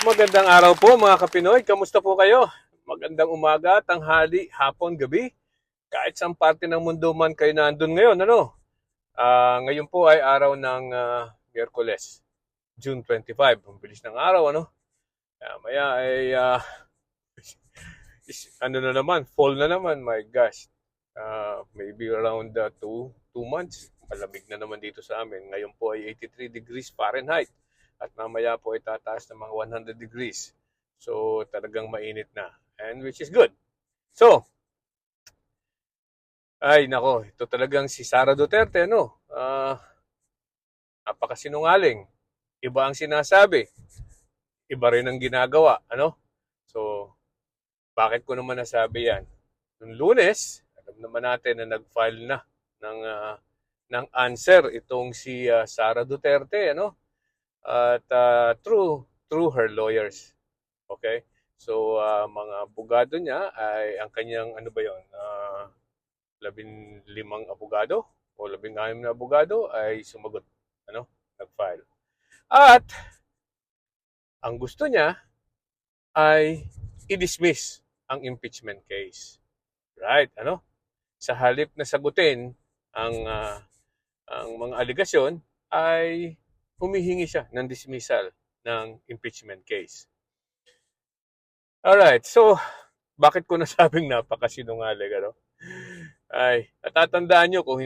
Magandang araw po mga Kapinoy. Kamusta po kayo? Magandang umaga, tanghali, hapon, gabi. Kahit saan parte ng mundo man kayo nandun ngayon, ano? Ngayon po ay araw ng Miyerkules, June 25. Ang bilis ng araw, ano? Maya ay, ano na naman, fall na naman, my gosh. Maybe around 2 months. Malamig na naman dito sa amin. Ngayon po ay 83 degrees Fahrenheit. At mamaya po ay tataas ng mga 100 degrees. So talagang mainit na. And which is good. So, ay nako, ito talagang si Sara Duterte, no? Napakasinungaling. Iba ang sinasabi, iba rin ang ginagawa, ano? So, bakit ko naman nasabi yan? Noong Lunes, alam naman natin na nag-file na ng ng answer itong si Sara Duterte, ano? At through her lawyers. Okay? So, mga abogado niya ay ang kanyang ano ba 'yon? 15 abogado o 16 na abogado ay sumagot, ano? Nag-file. At ang gusto niya ay i-dismiss ang impeachment case. Right, ano? Sa halip na sagutin ang mga aligasyon ay humihingi siya ng dismissal ng impeachment case. Alright, so bakit ko nasabing napakasinungaling, ano? Ay, natatandaan nyo kung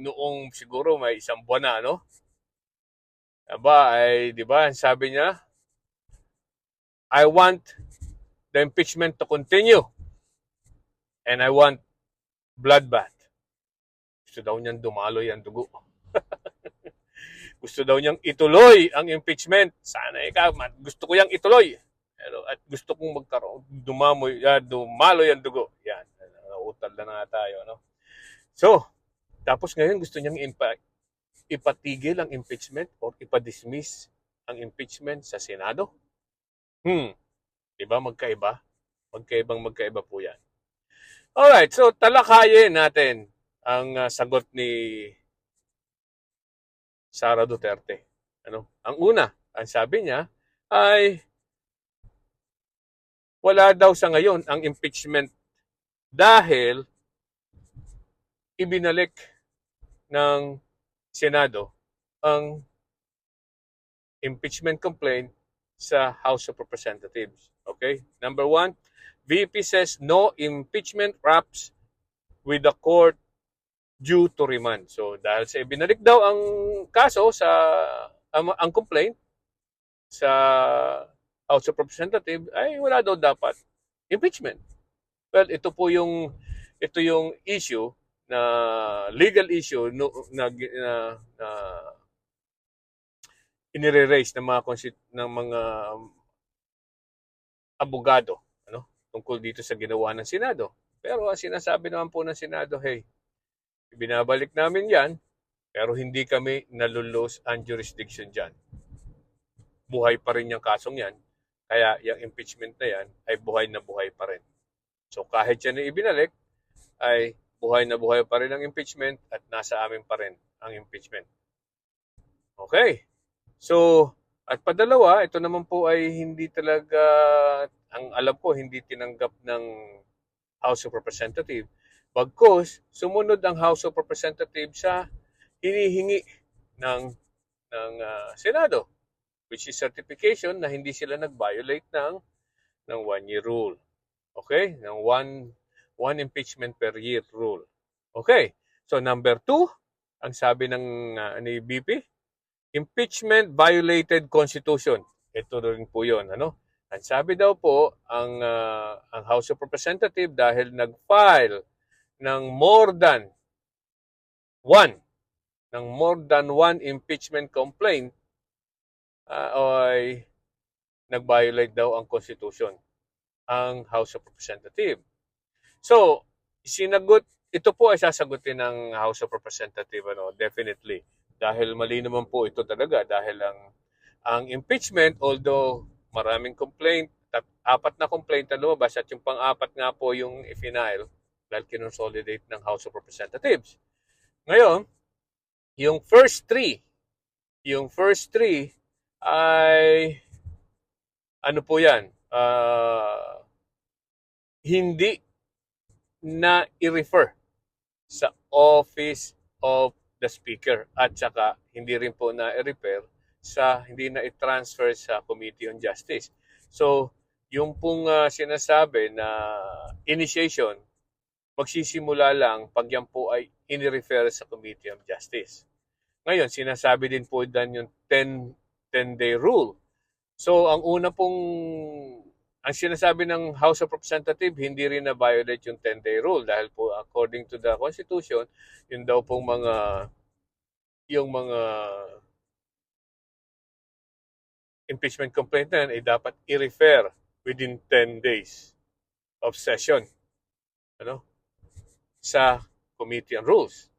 noong siguro may 1 buwan na, ano? Aba, ay, di ba, sabi niya, I want the impeachment to continue and I want bloodbath. Gusto daw niyang dumaloy ang dugo. Gusto daw niyang ituloy ang impeachment. Sana gusto ko yang ituloy. Pero at gusto kong magkaroon, dumaloy ang dugo. Yan, nauutal na nga tayo, no? So, tapos ngayon gusto niyang ipatigil ang impeachment or ipa-dismiss ang impeachment sa Senado. Diba magkaiba? Magkaiba po yan. Alright, so talakayin natin ang sagot ni Sara Duterte. Ano? Ang una, ang sabi niya ay wala daw sa ngayon ang impeachment dahil ibinalik ng Senado ang impeachment complaint sa House of Representatives. Okay? Number one, VP says no impeachment wraps with the court due to remand. So dahil sa ibinalik daw ang kaso sa ang complaint sa House of Representatives ay wala daw dapat impeachment. Well, ito yung issue na legal issue na inire-raise ng mga abogado, ano, tungkol dito sa ginawa ng Senado. Pero ang sinasabi naman po ng Senado, hey, ibinabalik namin yan, pero hindi kami nalulose ang jurisdiction dyan. Buhay pa rin yung kasong yan, kaya yung impeachment na yan ay buhay na buhay pa rin. So kahit yan ay ibinalik, ay buhay na buhay pa rin ang impeachment at nasa amin pa rin ang impeachment. Okay. So, at padalawa, ito naman po ay hindi talaga, ang alam ko, hindi tinanggap ng House of Representatives. Bagkus, sumunod ang House of Representatives sa hinihingi ng Senado, which is certification na hindi sila nag-violate ng 1-year rule. Okay? Ng one impeachment per year rule. Okay. So number 2, ang sabi ng ni BP, impeachment violated Constitution. Ito rin po 'yon, ano? Ang sabi daw po ang House of Representatives dahil nag-file ng more than one impeachment complaint ay nag-violate daw ang Constitution ang House of Representatives. So, ito po ay sasagutin ng House of Representatives, ano, definitely. Dahil mali naman po ito talaga. Dahil ang impeachment, although maraming complaint, 4 na complaint na lumabas at yung pang-4 nga po yung i-final dahil kinonsolidate ng House of Representatives. Ngayon, yung first three ay ano po yan, hindi na i-refer sa Office of the Speaker at saka hindi rin po na i-refer hindi na i-transfer sa Committee on Justice. So, yung pong sinasabi na initiation, magsisimula lang pag yan po ay in-refer sa Committee on Justice. Ngayon, sinasabi din po dan yung 10-day rule. So, ang sinasabi ng House of Representatives, hindi rin na-violate yung 10-day rule dahil po according to the Constitution, yun daw pong yung mga impeachment complaint na yan ay dapat i-refer within 10 days of session sa Committee on Rules.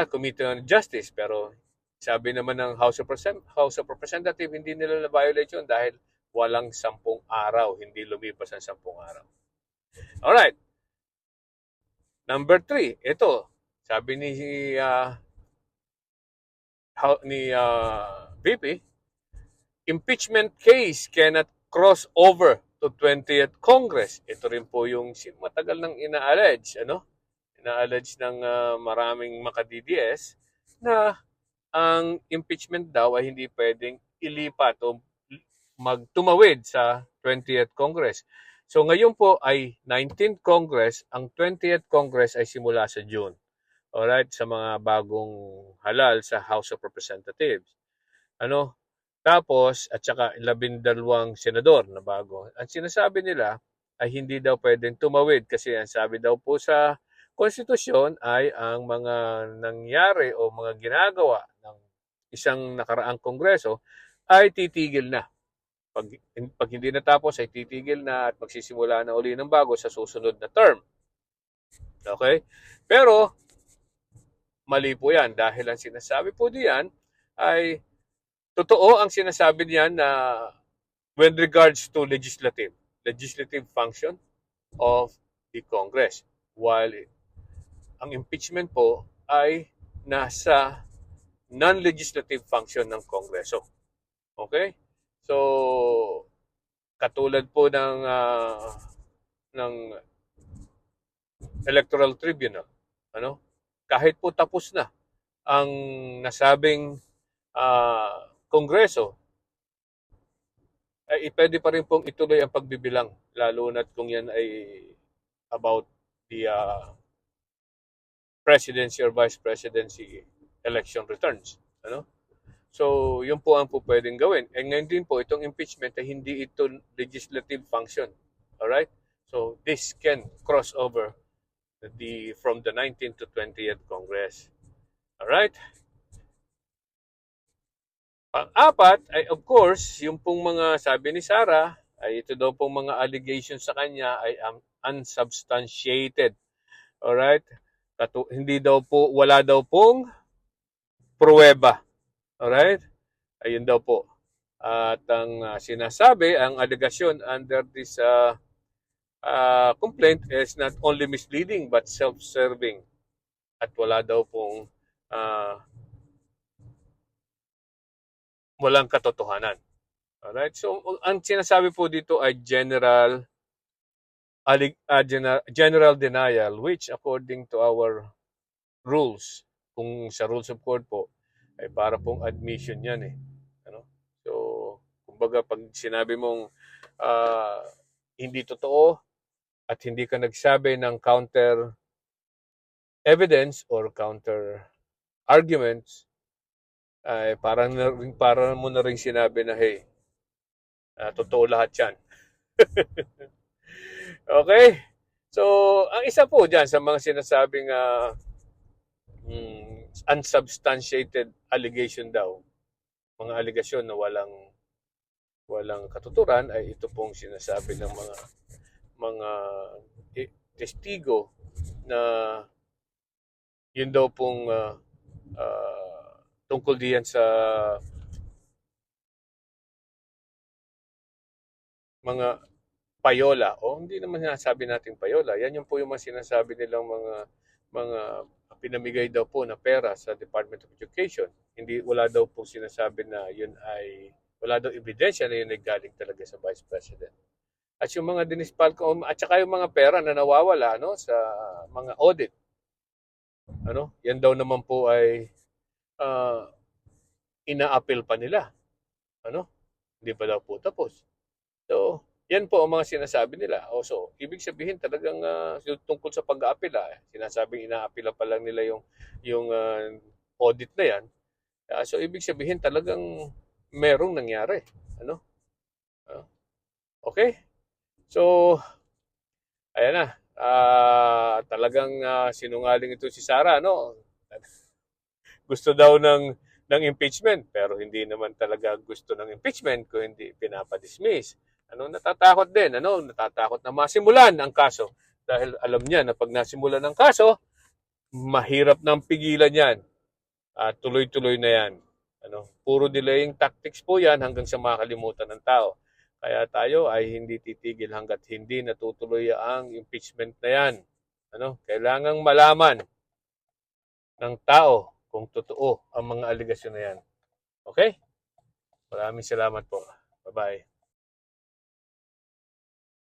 Committee on Justice. Pero sabi naman ng House of Representatives, hindi nila na-violate yun dahil walang 10 araw, hindi lumipas ang 10 araw. Alright. Number 3, ito, sabi ni VP, impeachment case cannot cross over to 20th Congress. Ito rin po yung matagal nang ina-allege, ina-allege ng maraming maka-DDS na ang impeachment daw ay hindi pwedeng ilipat o magtumawid sa 20th Congress. So ngayon po ay 19th Congress, ang 20th Congress ay simula sa June. Alright, sa mga bagong halal sa House of Representatives. Tapos, at saka 12 senador na bago. Ang sinasabi nila ay hindi daw pwedeng tumawid kasi ang sabi daw po sa konstitusyon ay ang mga nangyari o mga ginagawa ng isang nakaraang kongreso ay titigil na. Pag hindi natapos ay titigil na at magsisimula na uli ng bago sa susunod na term. Okay? Pero, mali po yan dahil ang sinasabi po diyan ay totoo ang sinasabi niyan na when regards to legislative function of the Congress. While ang impeachment po ay nasa non-legislative function ng Kongreso. Okay? So, katulad po ng Electoral Tribunal, kahit po tapos na ang nasabing Kongreso, ay pwede pa rin pong ituloy ang pagbibilang, lalo na't kung yan ay about the presidency or vice presidency election returns. So, yun po ang po pwedeng gawin. And ngayon din po, itong impeachment ay hindi ito legislative function. Alright? So, this can cross over from the 19th to 20th Congress. Alright? Pang-apat ay of course, yung pong mga sabi ni Sarah, ay ito daw pong mga allegations sa kanya ay unsubstantiated. Alright? Wala daw pong pruweba. Alright? Ayun daw po. At ang sinasabi, ang allegation under this complaint is not only misleading but self-serving. At wala daw pong walang katotohanan. Alright? So, ang sinasabi po dito ay general denial, which according to our rules, kung sa rules of court po, ay para pong admission yan eh. So, kumbaga pag sinabi mong hindi totoo at hindi ka nagsabi ng counter evidence or counter arguments, ay parang mo na rin sinabi na hey, totoo lahat yan. Okay? So, ang isa po dyan sa mga sinasabing unsubstantiated allegation daw, mga allegation na walang katuturan ay ito pong sinasabi ng mga testigo na yun daw pong tungkol diyan sa mga payola o hindi naman sinasabi natin payola. Yan yung po yung mga sinasabi nilang mga pinamigay daw po na pera sa Department of Education. Wala daw po sinasabi na yun ay Wala daw ebidensya na yun ay galing talaga sa Vice President. At yung mga dinispalco, at saka yung mga pera na nawawala no, sa mga audit, yan daw naman po ay ah, ina-appeal pa nila. Hindi pa daw po tapos. So, yan po ang mga sinasabi nila. So, ibig sabihin talagang tungkol sa pag-aapila, sinasabing ina-apila pa lang nila yung audit na yan. So, ibig sabihin talagang merong nangyari. Ah, okay? So, ayan na. Talagang sinungaling ito si Sara, no? Gusto daw ng impeachment, pero hindi naman talaga gusto ng impeachment kung hindi pinapadismiss. Natatakot din, natatakot na masimulan ang kaso. Dahil alam niya na pag nasimulan ang kaso, mahirap nang pigilan yan. At tuloy-tuloy na yan. Puro delaying tactics po yan hanggang sa makalimutan ng tao. Kaya tayo ay hindi titigil hanggat hindi natutuloy ang impeachment na yan. Kailangang malaman ng tao kung totoo ang mga aligasyon na yan. Okay? Maraming salamat po. Bye-bye.